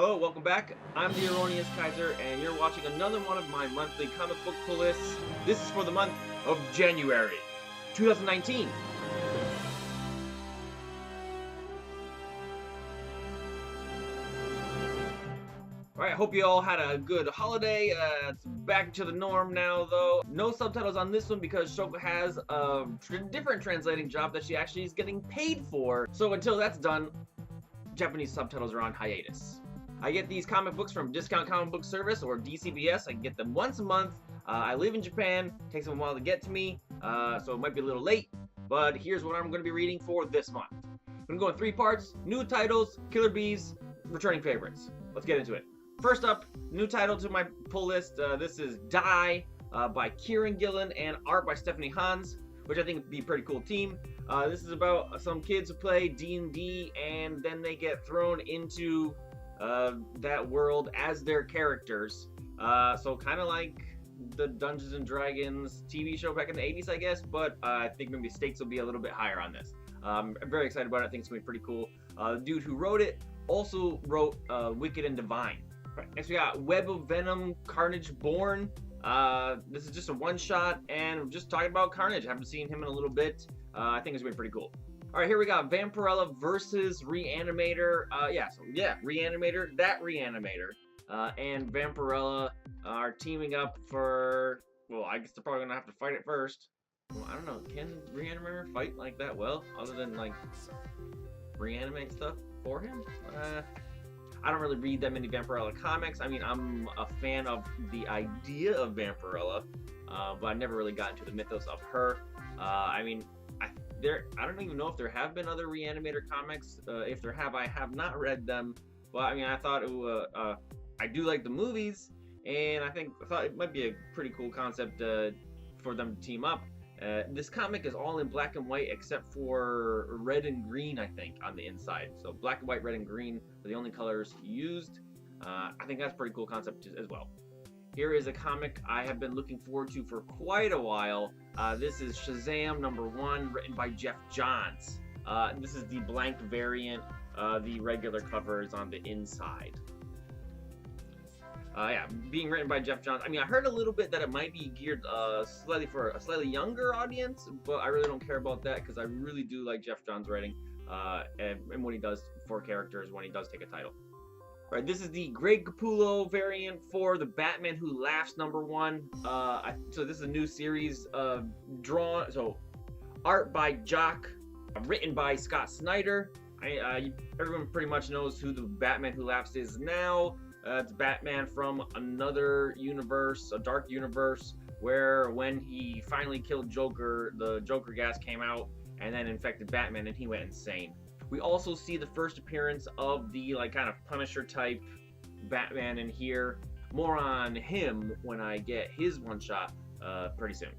Hello, welcome back. I'm the Erroneous Kaiser, and you're watching another one of my monthly comic book pull lists. This is for the month of January 2019. Alright, I hope you all had a good holiday. It's back to the norm now, though. No subtitles on this one because Shoko has a different translating job that she actually is getting paid for. So until that's done, Japanese subtitles are on hiatus. I get these comic books from Discount Comic Book Service, or DCBS. I get them once a month. I live in Japan. Takes them a while to get to me, so it might be a little late. But here's what I'm going to be reading for this month. I'm going to go in 3 parts: new titles, killer bees, returning favorites. Let's get into it. First up, new title to my pull list. This is Die by Kieran Gillen and art by Stephanie Hans, which I think would be a pretty cool team. This is about some kids who play D&D and then they get thrown into that world as their characters. So kind of like the Dungeons and Dragons TV show back in the 80s, I guess, but I think maybe stakes will be a little bit higher on this. I'm very excited about it. I think it's going to be pretty cool. The dude who wrote it also wrote Wicked and Divine. Right, next we got Web of Venom, Carnage Born. This is just a one-shot, and I'm just talking about Carnage. I haven't seen him in a little bit. I think it's going to be pretty cool. Alright, here we got Vampirella versus ReAnimator. ReAnimator, that ReAnimator, and Vampirella are teaming up for, well, I guess they're probably going to have to fight it first. Well, I don't know, can ReAnimator fight like that well, other than, like, reanimate stuff for him? I don't really read that many Vampirella comics. I mean, I'm a fan of the idea of Vampirella, but I never really got into the mythos of her. I mean, I don't even know if there have been other ReAnimator comics. If there have, I have not read them. But I mean, I thought I do like the movies, and I thought it might be a pretty cool concept for them to team up. This comic is all in black and white except for red and green, I think, on the inside. So black and white, red and green are the only colors used. I think that's a pretty cool concept as well. Here is a comic I have been looking forward to for quite a while. This is Shazam No. 1, written by Jeff Johns. This is the blank variant. The regular cover is on the inside. Being written by Jeff Johns. I mean, I heard a little bit that it might be geared slightly for a slightly younger audience, but I really don't care about that because I really do like Jeff Johns' writing and what he does for characters when he does take a title. Right, this is the Greg Capullo variant for the Batman Who Laughs No. 1. So this is a new series drawn, so art by Jock, written by Scott Snyder. Everyone pretty much knows who the Batman Who Laughs is now. It's Batman from another universe, a dark universe, where when he finally killed Joker, the Joker gas came out and then infected Batman and he went insane. We also see the first appearance of the kind of Punisher type Batman in here. More on him when I get his one shot pretty soon.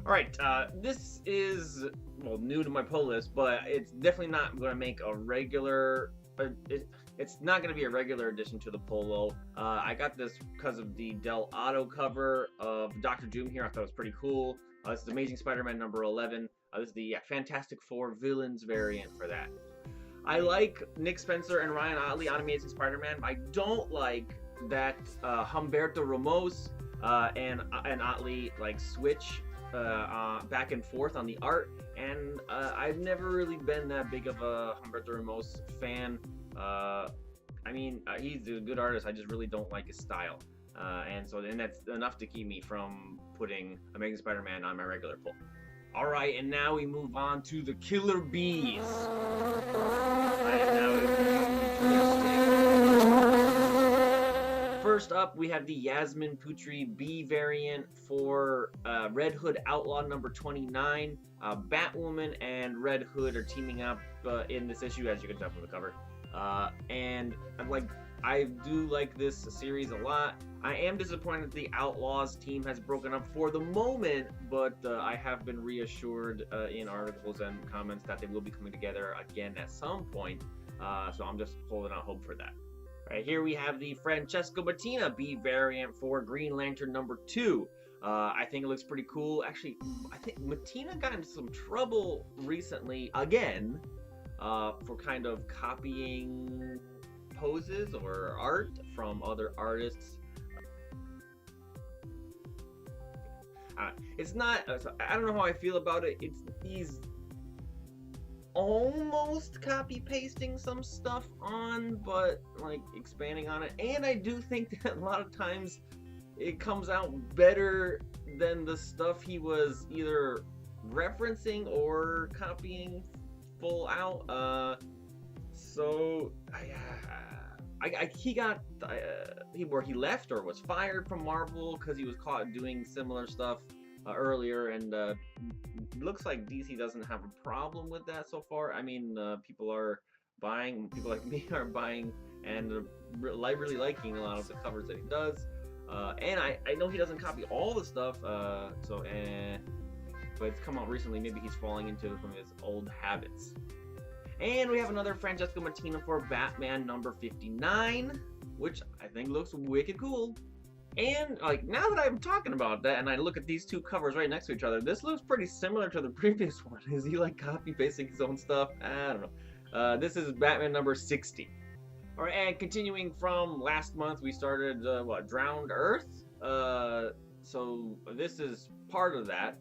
Alright, this is, well, new to my pull list, but it's definitely not going to make a regular... It's not going to be a regular addition to the polo. I got this because of the Del Otto cover of Dr. Doom here. I thought it was pretty cool. This is Amazing Spider-Man number 11. This is the Fantastic Four villains variant for that. I like Nick Spencer and Ryan Ottley on Amazing Spider-Man. I don't like that Humberto Ramos and Ottley switch back and forth on the art, and I've never really been that big of a Humberto Ramos fan. I mean, he's a good artist. I just really don't like his style, and that's enough to keep me from putting Amazing Spider-Man on my regular pull. Alright, and now we move on to the Killer Bees. First up, we have the Yasmin Putri Bee variant for Red Hood Outlaw number 29. Batwoman and Red Hood are teaming up in this issue, as you can tell from the cover. And I do like this series a lot. I am disappointed that the Outlaws team has broken up for the moment, but I have been reassured in articles and comments that they will be coming together again at some point. So I'm just holding out hope for that. Right, here we have the Francesco Mattina B variant for Green Lantern number 2. I think it looks pretty cool. Actually, I think Mattina got into some trouble recently again for kind of copying poses or art from other artists. It's not, I don't know how I feel about it. He's almost copy pasting some stuff on, but like expanding on it. And I do think that a lot of times it comes out better than the stuff he was either referencing or copying full out. So he left or was fired from Marvel because he was caught doing similar stuff earlier, and looks like DC doesn't have a problem with that so far. I mean, people like me are buying and really liking a lot of the covers that he does. And I know he doesn't copy all the stuff, but it's come out recently. Maybe he's falling into some of his old habits. And we have another Francesco Martina for Batman number 59, which I think looks wicked cool. And like, now that I'm talking about that and I look at these two covers right next to each other, this looks pretty similar to the previous one. Is he like copy pasting his own stuff? I don't know. This is Batman number 60. All right, and continuing from last month, we started Drowned Earth. So this is part of that.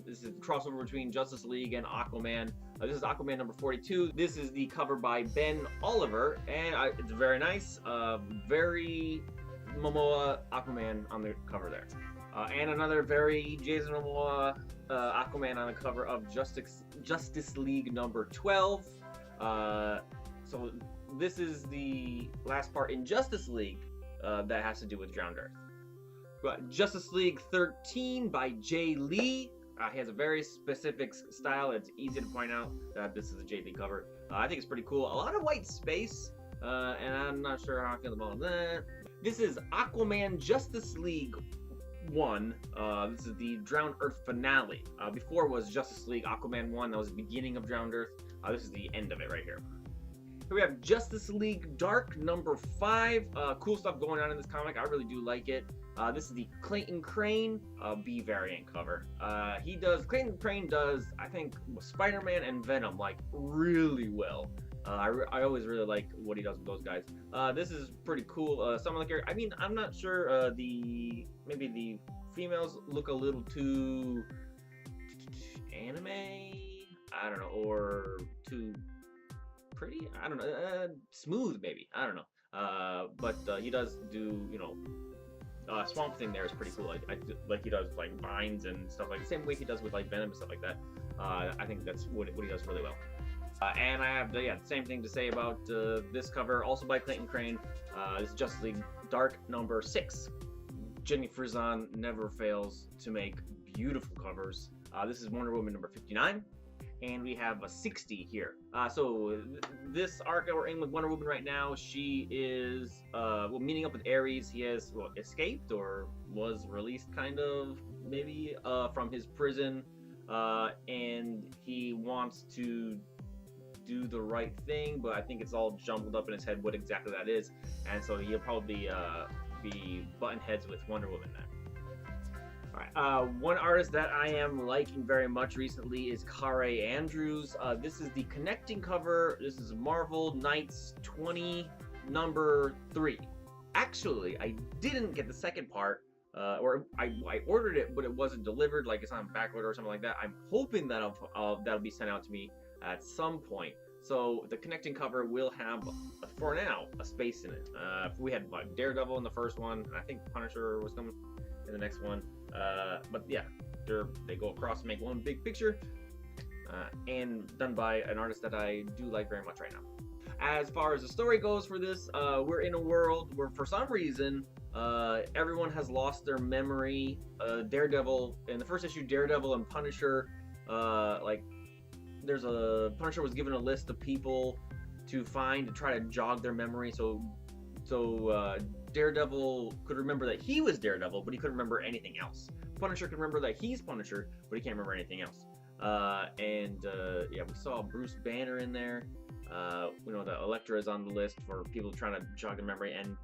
This is the crossover between Justice League and Aquaman. This is Aquaman number 42. This is the cover by Ben Oliver, and it's very nice. Very Momoa Aquaman on the cover there. And another very Jason Momoa Aquaman on the cover of Justice League number 12. So this is the last part in Justice League that has to do with Drowned Earth. But Justice League 13 by Jay Lee. He has a very specific style. It's easy to point out that this is a Jay Lee cover. I think it's pretty cool. A lot of white space, and I'm not sure how I feel about that. This is Aquaman Justice League 1. This is the Drowned Earth finale. Before was Justice League Aquaman 1. That was the beginning of Drowned Earth. This is the end of it right here. Here we have Justice League Dark number 5. Cool stuff going on in this comic. I really do like it. This is the Clayton Crane B variant cover. Clayton Crane does, I think, Spiderman and Venom like really well. I always really like what he does with those guys. This is pretty cool. Some of the characters, I mean, I'm not sure. Maybe the females look a little too anime. I don't know, or too pretty. I don't know. Smooth maybe. I don't know. But he does do, you know. Swamp Thing there is pretty cool. Like he does like vines and stuff like the same way he does with like Venom and stuff like that. I think that's what he does really well. And I have the same thing to say about this cover, also by Clayton Crane. This is Justice League Dark number 6. Jenny Frison never fails to make beautiful covers. This is Wonder Woman number 59. And we have a 60 here. So this arc that we're in with Wonder Woman right now, she is meeting up with Ares. He has escaped or was released, kind of maybe from his prison, and he wants to do the right thing, but I think it's all jumbled up in his head what exactly that is, and so he'll probably be button heads with Wonder Woman then. One artist that I am liking very much recently is Kare Andrews. This is the connecting cover. This is Marvel Knights 20 number 3. Actually, I didn't get the second part, or I ordered it, but it wasn't delivered. Like it's on backorder or something like that. I'm hoping that that'll be sent out to me at some point. So the connecting cover will have, for now, a space in it. We had like Daredevil in the first one, and I think Punisher was coming in the next one. But yeah, they go across and make one big picture, and done by an artist that I do like very much right now. As far as the story goes for this, we're in a world where for some reason everyone has lost their memory. Daredevil, in the first issue, Daredevil and Punisher, Punisher was given a list of people to find to try to jog their memory. So Daredevil could remember that he was Daredevil, but he couldn't remember anything else. Punisher can remember that he's Punisher, but he can't remember anything else. We saw Bruce Banner in there. We know that Elektra is on the list for people trying to jog their memory, and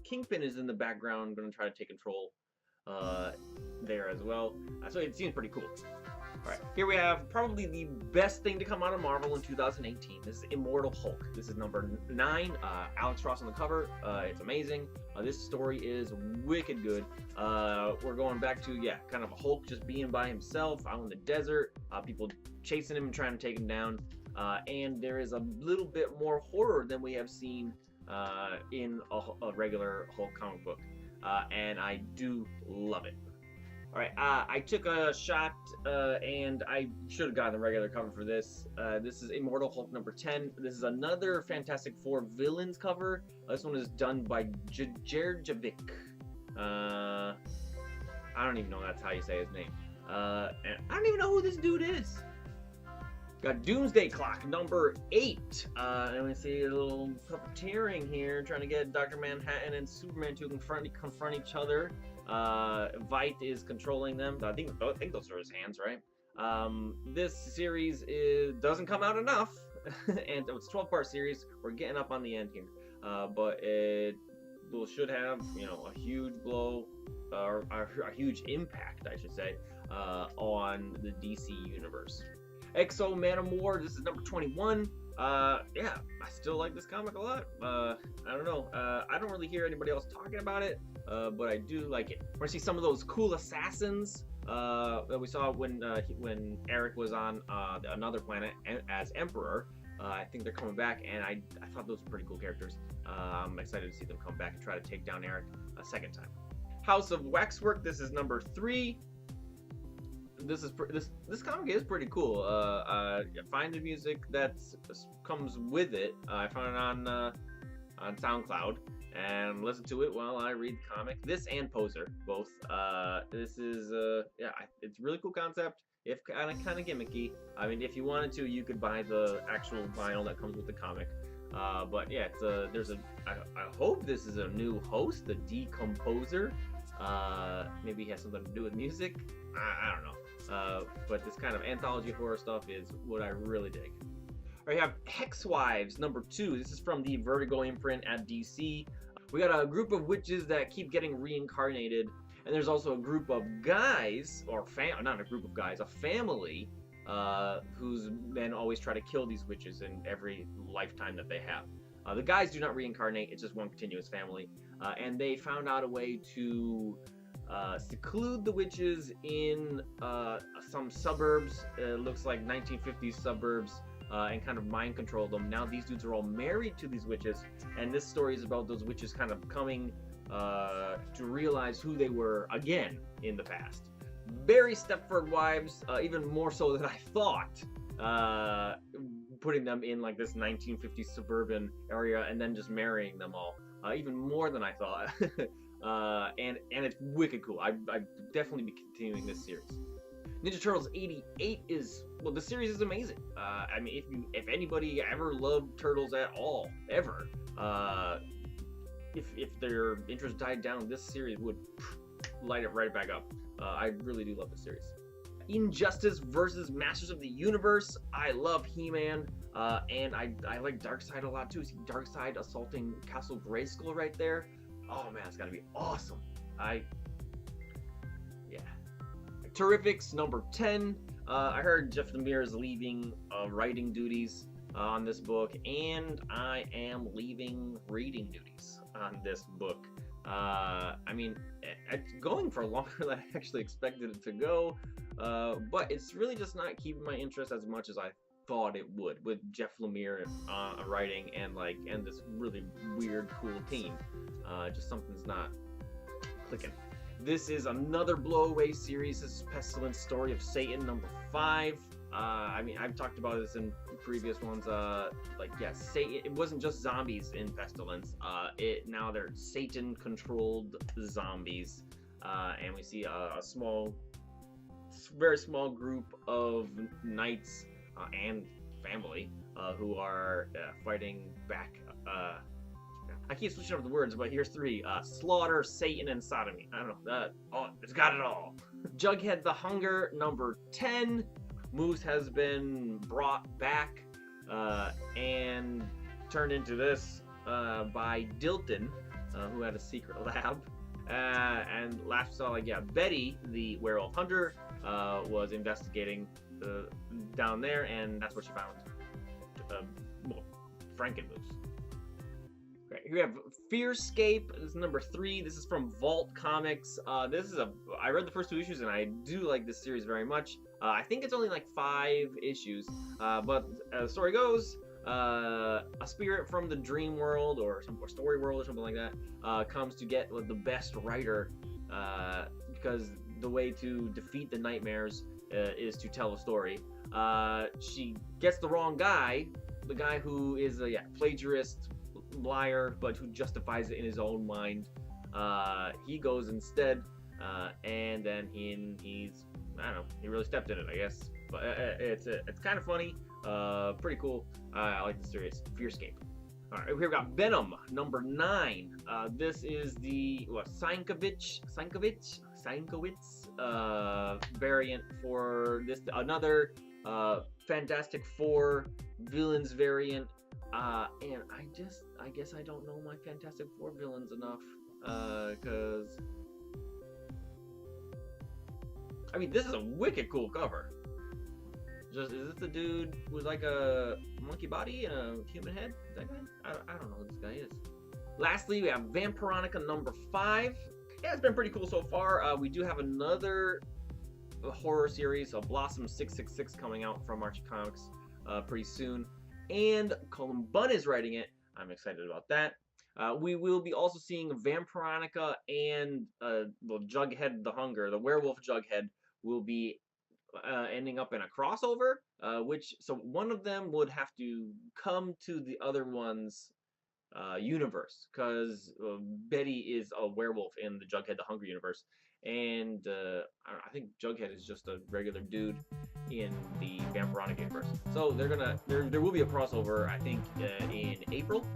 Kingpin is in the background, going to try to take control there as well. So it seems pretty cool. Alright, here we have probably the best thing to come out of Marvel in 2018. This is Immortal Hulk. This is number 9. Alex Ross on the cover. It's amazing. This story is wicked good. We're going back to, kind of a Hulk just being by himself out in the desert. People chasing him and trying to take him down. And there is a little bit more horror than we have seen in a regular Hulk comic book. And I do love it. Alright, I took a shot, and I should have gotten the regular cover for this. This is Immortal Hulk number 10. This is another Fantastic Four villains cover. This one is done by Jughead. I don't even know that's how you say his name. And I don't even know who this dude is. Got Doomsday Clock number 8. And we see a little puppeteering here, trying to get Dr. Manhattan and Superman to confront each other. Vite is controlling them. I think those are his hands, right? This series doesn't come out enough, and it's a 12-part series. We're getting up on the end here, but it should have, a huge blow, or a huge impact, I should say, on the DC universe. Exo Man of War. This is number 21. I still like this comic a lot. I don't know. I don't really hear anybody else talking about it, but I do like it. We're gonna see some of those cool assassins that we saw when Eric was on another planet as Emperor. I think they're coming back, and I thought those were pretty cool characters. I'm excited to see them come back and try to take down Eric a second time. House of Waxwork. This is number 3. This comic is pretty cool. Find the music that comes with it. I found it on SoundCloud and listen to it while I read the comic. This and Poser, both. This is it's a really cool concept. If kind of gimmicky. I mean, if you wanted to, you could buy the actual vinyl that comes with the comic. But yeah, I hope this is a new host, the Decomposer. Maybe it has something to do with music. I don't know. But this kind of anthology horror stuff is what I really dig. Alright, we have ExWives number 2. This is from the Vertigo imprint at DC. We got a group of witches that keep getting reincarnated, and there's also a group of guys, not a group of guys, a family, whose men always try to kill these witches in every lifetime that they have. The guys do not reincarnate, it's just one continuous family, and they found out a way to seclude the witches in some suburbs. It looks like 1950s suburbs, and kind of mind control them. Now these dudes are all married to these witches, and this story is about those witches kind of coming to realize who they were again in the past. Very Stepford Wives, even more so than I thought, putting them in like this 1950s suburban area and then just marrying them all, even more than I thought. And it's wicked cool. I'd definitely be continuing this series. Ninja Turtles 88 the series is amazing. I mean, if anybody ever loved Turtles at all, ever, if their interest died down, this series would light it right back up. I really do love this series. Injustice versus Masters of the Universe. I love He-Man, and I like Darkseid a lot too. See Darkseid assaulting Castle Grayskull right there. Oh man, it's gotta be awesome. Terrifics number 10. I heard Jeff Lemire is leaving writing duties on this book, and I am leaving reading duties on this book. I mean, it's going for longer than I actually expected it to go, but it's really just not keeping my interest as much as I thought it would, with Jeff Lemire writing and this really weird, cool team. Just something's not clicking. This is another blow-away series. This is Pestilence, Story of Satan, number 5. I mean, I've talked about this in previous ones. Satan. It wasn't just zombies in Pestilence. Now they're Satan-controlled zombies, and we see a very small group of knights and family who are fighting back. I keep switching up the words, but here's 3. Slaughter, Satan, and Sodomy. I don't know. It's got it all. Jughead the Hunger, number 10. Moose has been brought back and turned into this by Dilton, who had a secret lab. And last we saw, like, yeah, Betty, the werewolf hunter, was investigating down there, and that's where she found well, Frankenmoose. Okay, here we have Fearscape. This is number 3. This is from Vault Comics. I read the first 2 issues, and I do like this series very much. I think it's only like 5 issues, but as the story goes, a spirit from the dream world or story world or something like that comes to get the best writer, because the way to defeat the nightmares is to tell a story. She gets the wrong guy, the guy who is a plagiarist, liar, but who justifies it in his own mind. He goes instead, and then he's, I don't know, he really stepped in it, I guess. But it's kind of funny, pretty cool. I like the series. Fearscape. All right, we've got Venom, number 9. This is the Sienkiewicz variant for this. Another Fantastic Four villains variant. And I guess I don't know my Fantastic Four villains enough, because I mean, this is a wicked cool cover. Is this the dude who's like a monkey body and a human head? Is that guy? I don't know who this guy is. Lastly, we have Vampirella number 5. Yeah, it's been pretty cool so far. We do have another horror series, so Blossom 666, coming out from Archie Comics pretty soon. And Colin Bunn is writing it. I'm excited about that. We will be also seeing Vampirella and Jughead the Hunger, the werewolf Jughead, will be ending up in a crossover, so one of them would have to come to the other one's universe, because Betty is a werewolf in the Jughead the Hunger universe, and I think Jughead is just a regular dude in the Vampirella universe. So there will be a crossover, I think, in April.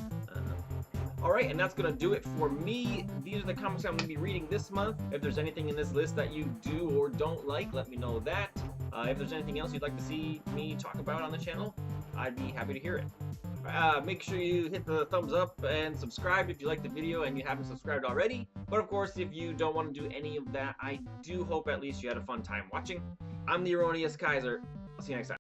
Alright, and that's going to do it for me. These are the comics I'm going to be reading this month. If there's anything in this list that you do or don't like, let me know that. If there's anything else you'd like to see me talk about on the channel, I'd be happy to hear it. Make sure you hit the thumbs up and subscribe if you like the video and you haven't subscribed already. But of course, if you don't want to do any of that, I do hope at least you had a fun time watching. I'm the Erroneous Kaiser. I'll see you next time.